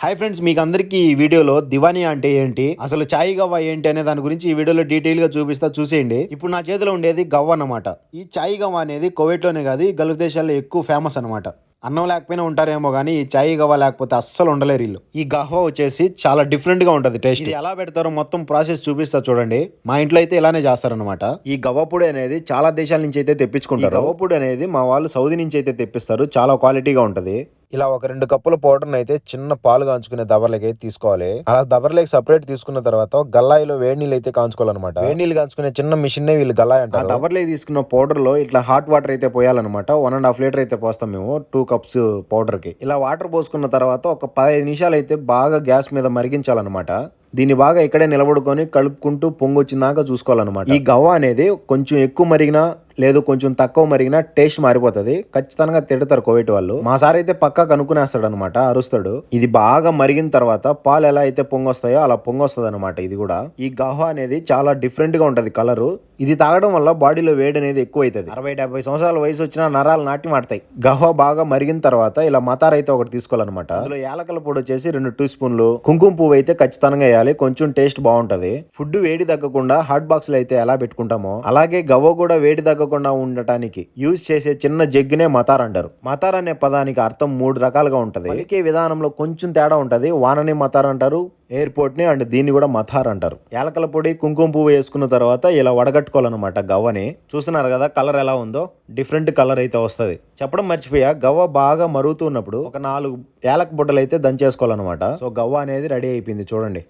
Hi friends, మీకు అందరికీ ఈ వీడియోలో దివానీ అంటే ఏంటి, అసలు చాయ్ గవ్వ ఏంటి అనే దాని గురించి ఈ వీడియోలో డీటెయిల్ గా చూపిస్తా, చూసేయండి. ఇప్పుడు నా చేతిలో ఉండేది గవ్వ అన్నమాట. ఈ చాయ్ గవ్వ అనేది కువైట్లోనే కాదు, ఈ గల్ఫ్ దేశాల్లో ఎక్కువ ఫేమస్ అనమాట. అన్నం లేకపోయినా ఉంటారేమో కానీ ఈ చాయ్ గవ్వ లేకపోతే అస్సలు ఉండలేరు వీళ్ళు. ఈ గవ్వ వచ్చేసి చాలా డిఫరెంట్ గా ఉంటది టేస్ట్. ఇది ఎలా పెడతారో మొత్తం ప్రాసెస్ చూపిస్తా చూడండి. మా ఇంట్లో అయితే ఇలానే చేస్తారనమాట. ఈ గవ్వ పొడి అనేది చాలా దేశాల నుంచి అయితే తెప్పించుకుంటారు. గవ్వ పొడి అనేది మా వాళ్ళు సౌదీ నుంచి అయితే తెప్పిస్తారు, చాలా క్వాలిటీగా ఉంటది. ఇలా ఒక 2 కప్పుల పౌడర్ అయితే చిన్న పాలు కాంచుకునే దబర్లకి అయితే తీసుకోవాలి. అలా దబర్లకి సపరేట్ తీసుకున్న తర్వాత గల్లాయిలో వేడి నీళ్ళు అయితే కాంచుకోవాలన్నమాట. వేడి నీళ్ళు కాంచుకునే చిన్న మిషన్ వీళ్ళు గల్లాయి అంటారు. దబర్లకి తీసుకున్న పౌడర్ లో ఇట్లా హాట్ వాటర్ అయితే పోయాలన్నమాట. 1.5 లీటర్ అయితే పోస్తాం మేము 2 కప్స్ పౌడర్ కి. ఇలా వాటర్ పోసుకున్న తర్వాత ఒక 15 నిమిషాలు అయితే బాగా గ్యాస్ మీద మరిగించాలన్నమాట. దీన్ని బాగా ఇక్కడే నిలబడుకొని కలుపుకుంటూ పొంగొచ్చిందాకా చూసుకోవాలన్నమాట. ఈ గవ్వ అనేది కొంచెం ఎక్కువ మరిగినా లేదు కొంచెం తక్కువ మరిగినా టేస్ట్ మారిపోతుంది. ఖచ్చితంగా తిడతారు కువైట్ వాళ్ళు. మా సార్ అయితే పక్కా కనుక్కునేస్తాడు అనమాట, అరుస్తాడు. ఇది బాగా మరిగిన తర్వాత పాలు ఎలా అయితే పొంగొస్తాయో అలా పొంగొస్తుంది అనమాట. ఇది కూడా ఈ గవ్వ అనేది చాలా డిఫరెంట్ గా ఉంటది కలరు. ఇది తాగడం వల్ల బాడీలో వేడి అనేది ఎక్కువ అవుతుంది. 60-70 సంవత్సరాల వయసు వచ్చినా నరాలు నాటి మాడతాయి. గవ్వ బాగా మరిగిన తర్వాత ఇలా మతార్ అయితే ఒకటి తీసుకోవాలన్నమాట. అందులో యాలకల పొడి వచ్చేసి 2 టీ స్పూన్లు, కుంకుమ పువ్వు అయితే ఖచ్చితంగా వేయాలి, కొంచెం టేస్ట్ బాగుంటది. ఫుడ్ వేడి తగ్గకుండా హాట్ బాక్స్ లో అయితే ఎలా పెట్టుకుంటామో అలాగే గవ్వ కూడా వేడి తగ్గకుండా ఉండటానికి యూజ్ చేసే చిన్న జగ్గునే మతార్ అంటారు. మతార్ అనే పదానికి అర్థం 3 రకాలుగా ఉంటది. పలికే విధానంలో కొంచెం తేడా ఉంటది. వానని మతార్ అంటారు, ఎయిర్పోర్ట్ ని అండ్ దీన్ని కూడా మతార్ అంటారు. యాలకల పొడి కుంకుమ పువ్వు వేసుకున్న తర్వాత ఇలా వడగట్టుకోవాలన్నమాట గవ్వని. చూస్తున్నారు కదా కలర్ ఎలా ఉందో, డిఫరెంట్ కలర్ అయితే వస్తుంది. చెప్పడం మర్చిపోయా, గవ్వ బాగా మరుగుతున్నప్పుడు ఒక 4 యాలక బుడ్డలు అయితే దంచేసుకోవాలన్నమాట. సో గవ్వ అనేది రెడీ అయిపోయింది చూడండి.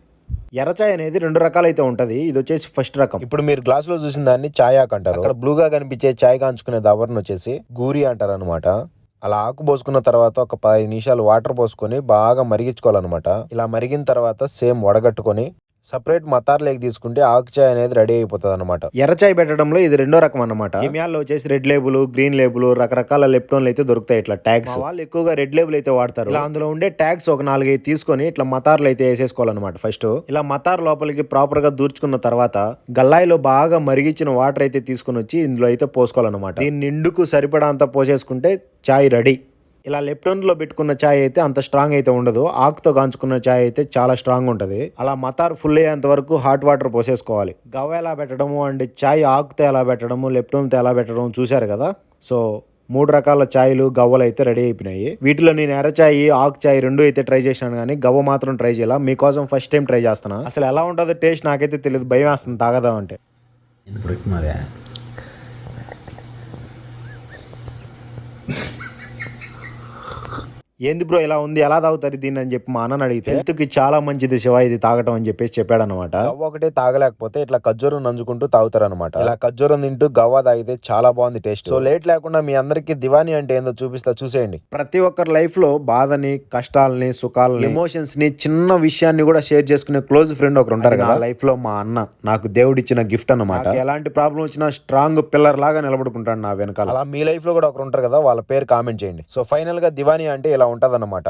ఎర్రచాయ్ అనేది 2 రకాలైతే ఉంటది. ఇది వచ్చేసి ఫస్ట్ రకం. ఇప్పుడు మీరు గ్లాస్ లో చూసిన దాన్ని చాయ్ ఆకు అంటారు. అక్కడ బ్లూగా కనిపించే చాయ్ కాంచుకునే దవర్ని వచ్చేసి గూరి అంటారు అనమాట. అలా ఆకు పోసుకున్న తర్వాత ఒక 15 నిమిషాలు వాటర్ పోసుకొని బాగా మరిగించుకోవాలన్నమాట. ఇలా మరిగిన తర్వాత సేమ్ వడగట్టుకొని సపరేట్ మతార్లేకి తీసుకుంటే ఆకు చాయ్ అనేది రెడీ అయిపోతుంది అనమాట. ఎర్రచాయ్ పెట్టడంలో ఇది 2వ రకం అనమాట. కెమియాల్లో వచ్చేసి రెడ్ లేబుల్, గ్రీన్ లేబుల్, రకరకాల లెప్టోన్లు అయితే దొరుకుతాయి. ఇట్లా ట్యాగ్స్ వాళ్ళు ఎక్కువగా రెడ్ లేబుల్ అయితే వాడతారు. ఇలా అందులో ఉండే ట్యాగ్స్ ఒక 4 తీసుకొని ఇట్లా మతార్లు అయితే వేసేసుకోవాలన్నమాట. ఫస్ట్ ఇలా మతార్ లోపలికి ప్రాపర్ గా దూర్చుకున్న తర్వాత గల్లాయిలో బాగా మరిగించిన వాటర్ అయితే తీసుకుని వచ్చి ఇందులో అయితే పోసుకోవాలన్నమాట. దీన్ని నిండుకు సరిపడా అంతా పోసేసుకుంటే చాయ్ రెడీ. ఇలా లెప్టోన్లో పెట్టుకున్న చాయ్ అయితే అంత స్ట్రాంగ్ అయితే ఉండదు. ఆకుతో కాంచుకున్న చాయ్ అయితే చాలా స్ట్రాంగ్ ఉంటుంది. అలా మతార్ ఫుల్ అయ్యేంత వరకు హాట్ వాటర్ పోసేసుకోవాలి. గవ్వ ఎలా పెట్టడము అండ్ చాయ్ ఆకుతో ఎలా పెట్టడము, లెప్టోన్తో ఎలా పెట్టడం చూశారు కదా. సో 3 రకాల ఛాయ్లు గవ్వలు అయితే రెడీ అయిపోయినాయి. వీటిలో నేను ఎర్రచాయ్, ఆకు చాయ్ 2 అయితే ట్రై చేశాను, కానీ గవ్వ మాత్రం ట్రై చేయాల. మీకోసం ఫస్ట్ టైం ట్రై చేస్తున్నా. అసలు ఎలా ఉంటుందో టేస్ట్ నాకైతే తెలియదు, భయం వేస్తుంది తాగదాం అంటే. ఏంది బ్రో ఇలా ఉంది, ఎలా తాగుతారు దీన్ని అని చెప్పి మా అన్నని అడిగితే హెల్త్ కి చాలా మంచిది శివ ఇది తాగటం అని చెప్పేసి చెప్పాడు అనమాట. గవ్వ ఒకటే తాగలేకపోతే ఇట్లా ఖర్జూరం నంచుకుంటూ తాగుతారు అనమాట. ఇలా ఖర్జూరం తింటూ గవ్వ తాగితే చాలా బాగుంది టేస్ట్. సో లేట్ లేకుండా మీ అందరికి దివానీ అంటే ఏందో చూపిస్తా, చూసేయండి. ప్రతి ఒక్కరి లైఫ్ లో బాధని, కష్టాలని, సుఖాలని, ఎమోషన్స్ ని, చిన్న విషయాన్ని కూడా షేర్ చేసుకునే క్లోజ్ ఫ్రెండ్ ఒకరు ఉంటారు కదా. లైఫ్ లో మా అన్న నాకు దేవుడిచ్చిన గిఫ్ట్ అనమాట. ఎలాంటి ప్రాబ్లం వచ్చినా స్ట్రాంగ్ పిల్లర్ లాగా నిలబడుకుంటాడు నా వెనకాల. అలా మీ లైఫ్ లో కూడా ఒకరు ఉంటారు కదా, వాళ్ళ పేరు కామెంట్ చేయండి. సో ఫైనల్ గా దివానీ అంటే ఇలా ఉంటదన్నమాట.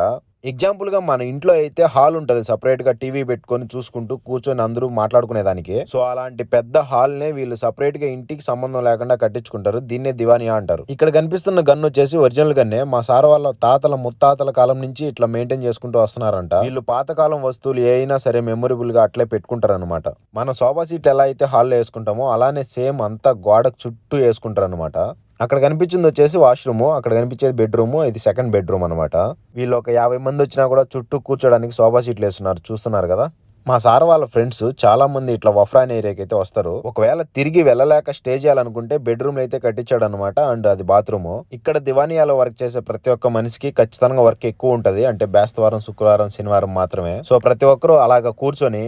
ఎగ్జాంపుల్ గా మన ఇంట్లో అయితే హాల్ ఉంటది, సపరేట్ గా టీవీ పెట్టుకొని చూసుకుంటూ కూర్చొని అందరూ మాట్లాడుకునేదానికి. సో అలాంటి పెద్ద హాల్ నే వీళ్ళు సపరేట్ గా ఇంటికి సంబంధం లేకుండా కట్టించుకుంటారు. దీన్నే దివానియా అంటారు. ఇక్కడ కనిపిస్తున్న గన్ వచ్చేసి ఒరిజినల్ గన్నే. మా సార్ వాళ్ళ తాతల ముత్తాతల కాలం నుంచి ఇట్లా మెయింటైన్ చేసుకుంటూ వస్తున్నారంట. వీళ్ళు పాతకాలం వస్తువులు ఏ అయినా సరే మెమొరబుల్ గా అట్లే పెట్టుకుంటారు అనమాట. మన సోఫా సీట్ ఎలా అయితే హాల్లో వేసుకుంటామో అలానే సేమ్ అంతా గోడకు చుట్టూ వేసుకుంటారు అనమాట. అక్కడ కనిపించింది వచ్చేసి వాష్రూమ్, అక్కడ కనిపించేది బెడ్రూమ్, ఇది సెకండ్ బెడ్రూమ్ అనమాట. వీళ్ళు ఒక 50 మంది వచ్చినా కూడా చుట్టూ కూర్చోడానికి సోఫా సీట్లు వేస్తున్నారు, చూస్తున్నారు కదా. మా సార్ వాళ్ళ ఫ్రెండ్స్ చాలా మంది ఇట్లా వఫ్రాన్ ఏరియాకి అయితే వస్తారు. ఒకవేళ తిరిగి వెళ్ళలేక స్టే చేయాలనుకుంటే బెడ్రూమ్ అయితే కట్టించాడు అనమాట. అండ్ అది బాత్రూమ్. ఇక్కడ దివానియాలో వర్క్ చేసే ప్రతి ఒక్క మనిషికి ఖచ్చితంగా వర్క్ ఎక్కువ ఉంటది. అంటే బేస్తవారం, శుక్రవారం, శనివారం మాత్రమే. సో ప్రతి ఒక్కరు అలాగా కూర్చొని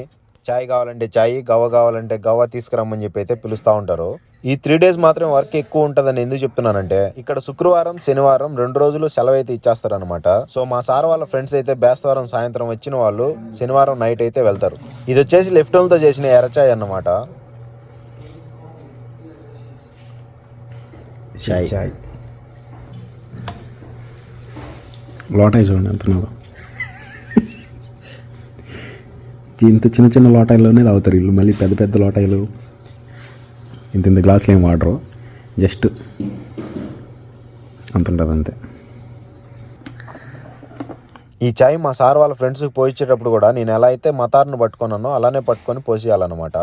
చాయ్ కావాలంటే చాయ్, గవ్వ కావాలంటే గవ్వ తీసుకురమ్మని చెప్పి అయితే పిలుస్తూ ఉంటారు. ఈ 3 days మాత్రం వర్క్ ఎక్కువ ఉంటుందని ఎందుకు చెప్తున్నానంటే ఇక్కడ శుక్రవారం, శనివారం 2 రోజులు సెలవు అయితే ఇచ్చేస్తారనమాట. సో మా సార్ వాళ్ళ ఫ్రెండ్స్ అయితే బేస్తవారం సాయంత్రం వచ్చిన వాళ్ళు శనివారం నైట్ అయితే వెళ్తారు. ఇది వచ్చేసి లెఫ్టోన్తో చేసిన ఎర్రచాయ్ అన్నమాట. లోటాయి చూడండి ఎంత ఇంత చిన్న చిన్న లోటాయిలోనే తాగుతారు వీళ్ళు. మళ్ళీ పెద్ద పెద్ద లోటాయిలు ఇంత గ్లాసులు ఏం వాడరు, జస్ట్ అంత ఉంటుంది అంతే. ఈ చాయ్ మా సార్ వాళ్ళ ఫ్రెండ్స్కి పోయించేటప్పుడు కూడా నేను ఎలా అయితే మతార్ను పట్టుకున్నానో అలానే పట్టుకొని పోసేయాలన్నమాట.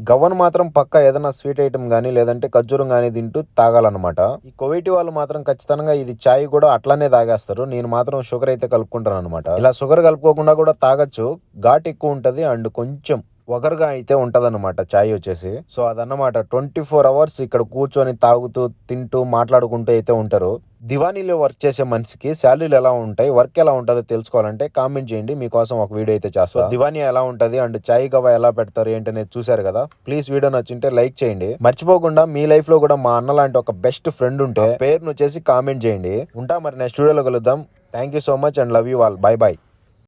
గవ్వను మాత్రం పక్కా ఏదైనా స్వీట్ ఐటమ్ కానీ లేదంటే ఖర్జూరం కానీ తింటూ తాగాలన్నమాట. ఈ కోవిటి వాళ్ళు మాత్రం ఖచ్చితంగా ఇది చాయ్ కూడా అట్లానే తాగేస్తారు. నేను మాత్రం షుగర్ అయితే కలుపుకుంటాను అనమాట. ఇలా షుగర్ కలుపుకోకుండా కూడా తాగొచ్చు. ఘాట్ ఎక్కువ ఉంటుంది అండ్ కొంచెం ఒగరుగా అయితే ఉంటదన్నమాట చాయ్ వచ్చేసి. సో అదన్నమాట 24 hours ఇక్కడ కూర్చొని తాగుతూ తింటూ మాట్లాడుకుంటూ అయితే ఉంటారు. దివానీలో వర్క్ చేసే మనిషికి శాలరీలు ఎలా ఉంటాయి, వర్క్ ఎలా ఉంటుందో తెలుసుకోవాలంటే కామెంట్ చేయండి, మీకోసం ఒక వీడియో అయితే చేస్తాను. దివానీ ఎలా ఉంటుంది అండ్ చాయ్ గవ్వ ఎలా పెడతారు ఏంటనేది చూసారు కదా. ప్లీజ్ వీడియో నచ్చింటే లైక్ చేయండి. మర్చిపోకుండా మీ లైఫ్ లో కూడా మా అన్న లాంటి ఒక బెస్ట్ ఫ్రెండ్ ఉంటే పేరును వచ్చేసి కామెంట్ చేయండి. ఉంటా మరి నెక్స్ట్ వీడియోలో కలుద్దాం. Thank you so much and love you all. By by.